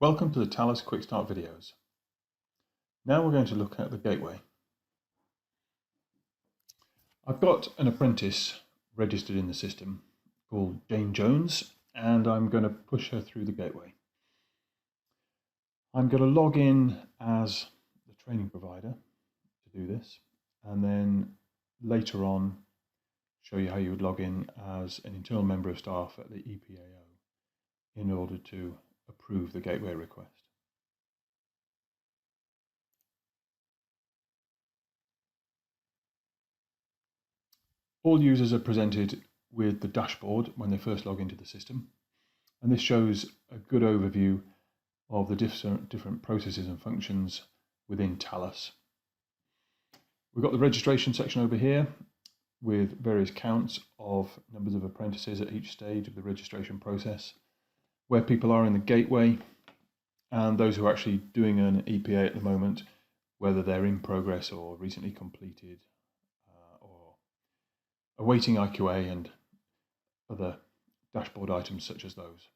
Welcome to the Talus Quick Start videos. Now we're going to look at the gateway. I've got an apprentice registered in the system called Jane Jones, and I'm going to push her through the gateway. I'm going to log in as the training provider to do this, and then later on show you how you would log in as an internal member of staff at the EPAO in order to approve the gateway request. All users are presented with the dashboard when they first log into the system, and this shows a good overview of the different processes and functions within Talus. We've got the registration section over here with various counts of numbers of apprentices at each stage of the registration process, where people are in the gateway, and those who are actually doing an EPA at the moment, whether they're in progress or recently completed, or awaiting IQA and other dashboard items such as those.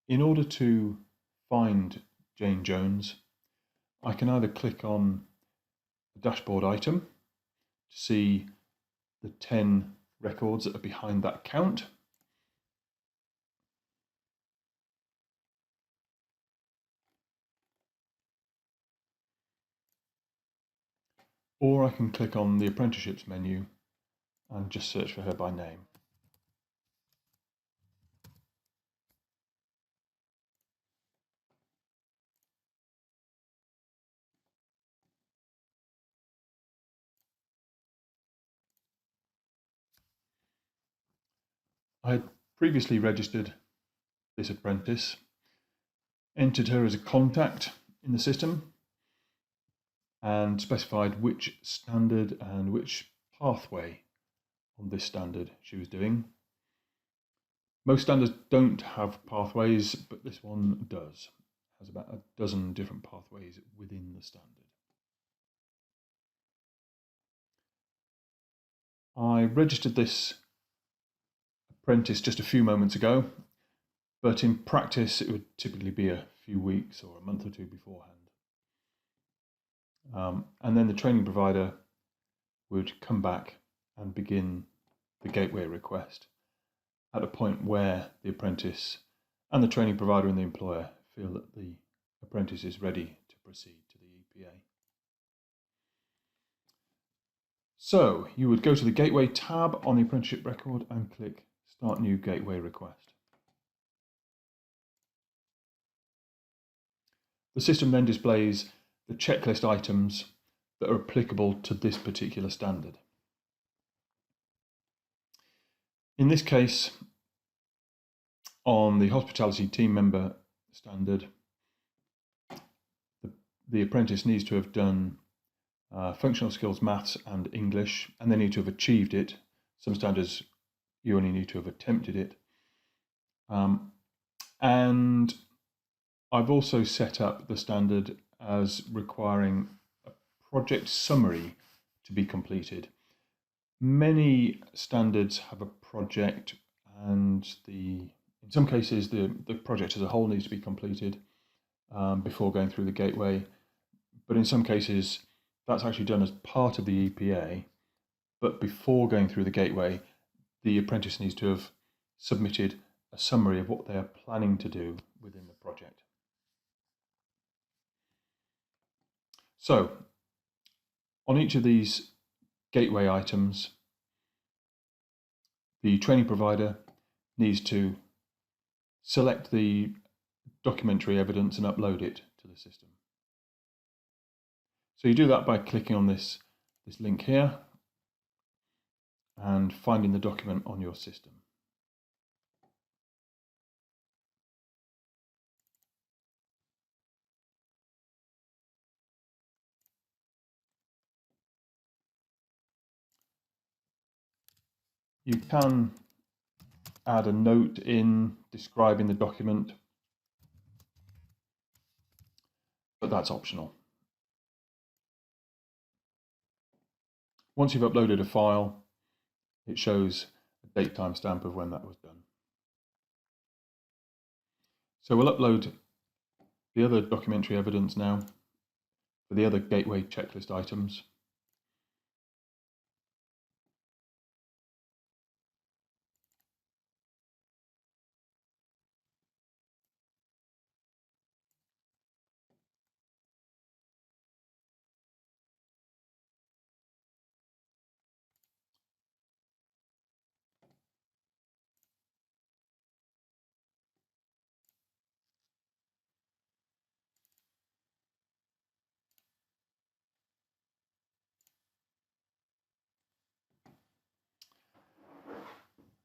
In order to find Jane Jones, I can either click on the dashboard item to see the 10 records that are behind that count, or I can click on the apprenticeships menu and just search for her by name. I had previously registered this apprentice, entered her as a contact in the system, and specified which standard and which pathway on this standard she was doing. Most standards don't have pathways, but this one does. It has about a dozen different pathways within the standard. I registered this apprentice just a few moments ago, but in practice it would typically be a few weeks or a month or two beforehand. And then the training provider would come back and begin the gateway request at a point where the apprentice and the training provider and the employer feel that the apprentice is ready to proceed to the EPA. So you would go to the Gateway tab on the apprenticeship record and click Start New Gateway Request. The system then displays the checklist items that are applicable to this particular standard. In this case, on the hospitality team member standard, the apprentice needs to have done functional skills, maths and English, and they need to have achieved it. Some standards you only need to have attempted it. And I've also set up the standard as requiring a project summary to be completed. Many standards have a project, and in some cases the project as a whole needs to be completed before going through the gateway, but in some cases that's actually done as part of the EPA, but before going through the gateway the apprentice needs to have submitted a summary of what they are planning to do within the project. So on each of these gateway items, the training provider needs to select the documentary evidence and upload it to the system. So you do that by clicking on this link here and finding the document on your system. You can add a note in describing the document, but that's optional. Once you've uploaded a file, it shows a date timestamp of when that was done. So we'll upload the other documentary evidence now for the other gateway checklist items.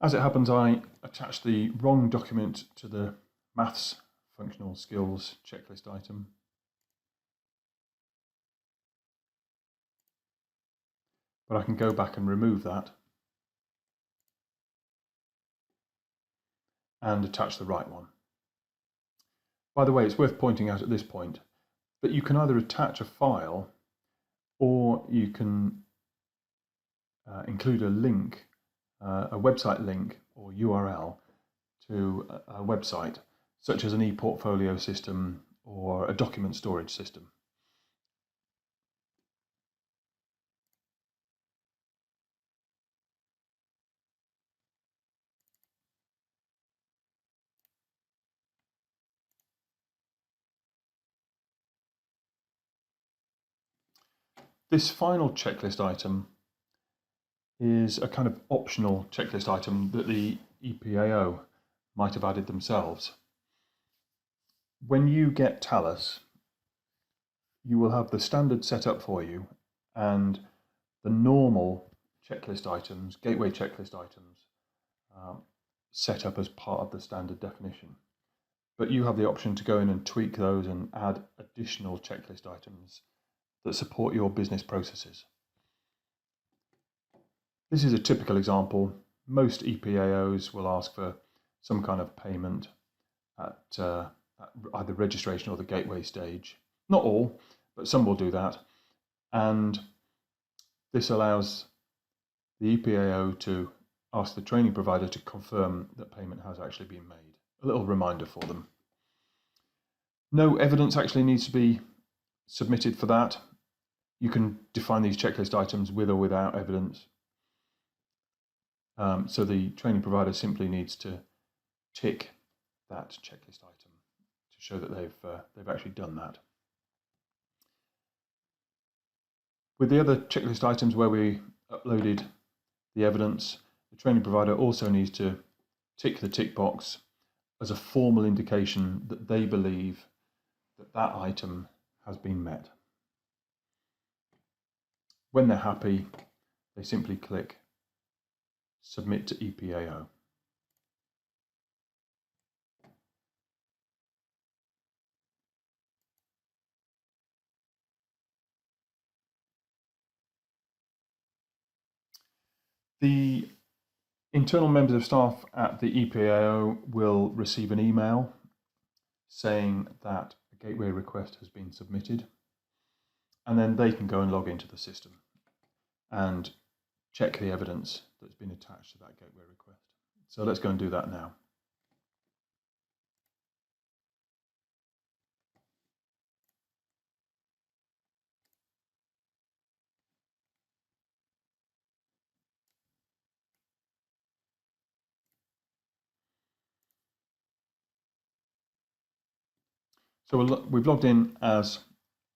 As it happens, I attached the wrong document to the maths functional skills checklist item. But I can go back and remove that and attach the right one. By the way, it's worth pointing out at this point that you can either attach a file or you can include a link, a website link or URL to a website, such as an e-portfolio system or a document storage system. This final checklist item is a kind of optional checklist item that the EPAO might have added themselves. When you get Talus, you will have the standard set up for you and the normal checklist items, gateway checklist items, set up as part of the standard definition. But you have the option to go in and tweak those and add additional checklist items that support your business processes. This is a typical example. Most EPAOs will ask for some kind of payment at either registration or the gateway stage. Not all, but some will do that. And this allows the EPAO to ask the training provider to confirm that payment has actually been made. A little reminder for them. No evidence actually needs to be submitted for that. You can define these checklist items with or without evidence. So the training provider simply needs to tick that checklist item to show that they've actually done that. With the other checklist items where we uploaded the evidence, the training provider also needs to tick the tick box as a formal indication that they believe that that item has been met. When they're happy, they simply click Submit to EPAO. The internal members of staff at the EPAO will receive an email saying that a gateway request has been submitted, and then they can go and log into the system and check the evidence that's been attached to that gateway request. So let's go and do that now. So we've logged in as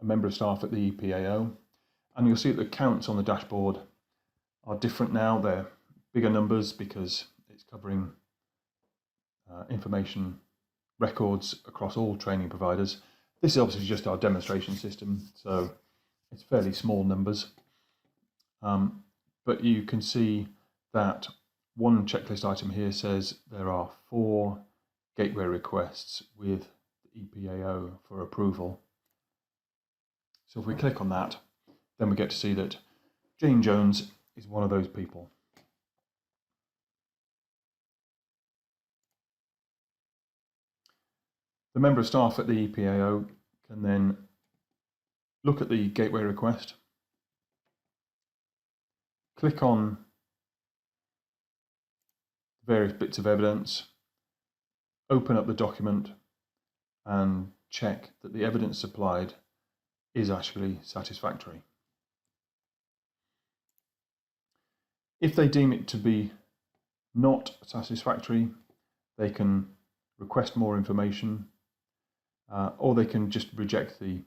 a member of staff at the EPAO, and you'll see that the counts on the dashboard are different now. They're bigger numbers because it's covering information records across all training providers. This is obviously just our demonstration system, so it's fairly small numbers. But you can see that one checklist item here says there are 4 gateway requests with the EPAO for approval. So if we click on that, then we get to see that Jane Jones is one of those people. The member of staff at the EPAO can then look at the gateway request, click on various bits of evidence, open up the document, and check that the evidence supplied is actually satisfactory. If they deem it to be not satisfactory, they can request more information, or they can just reject the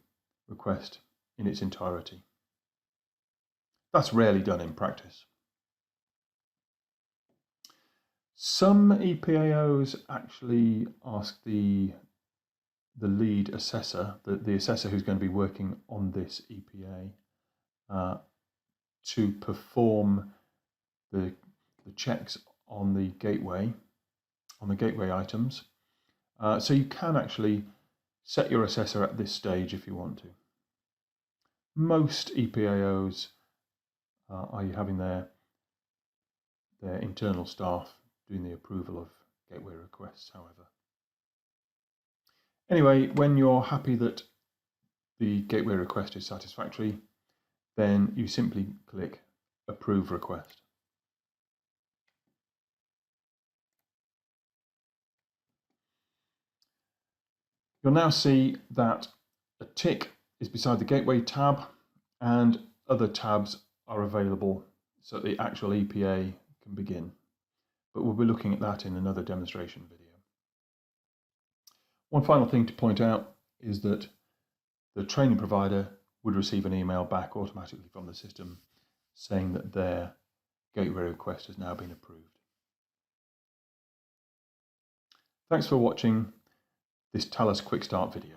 request in its entirety. That's rarely done in practice. Some EPAOs actually ask the lead assessor, the assessor who's going to be working on this EPA, to perform the checks on the gateway items. So you can actually set your assessor at this stage if you want to. Most EPAOs are having their internal staff doing the approval of gateway requests, however. Anyway, when you're happy that the gateway request is satisfactory, then you simply click Approve Request. You'll now see that a tick is beside the Gateway tab and other tabs are available so the actual EPA can begin. But we'll be looking at that in another demonstration video. One final thing to point out is that the training provider would receive an email back automatically from the system saying that their gateway request has now been approved. Thanks for watching this Talus Quick Start video.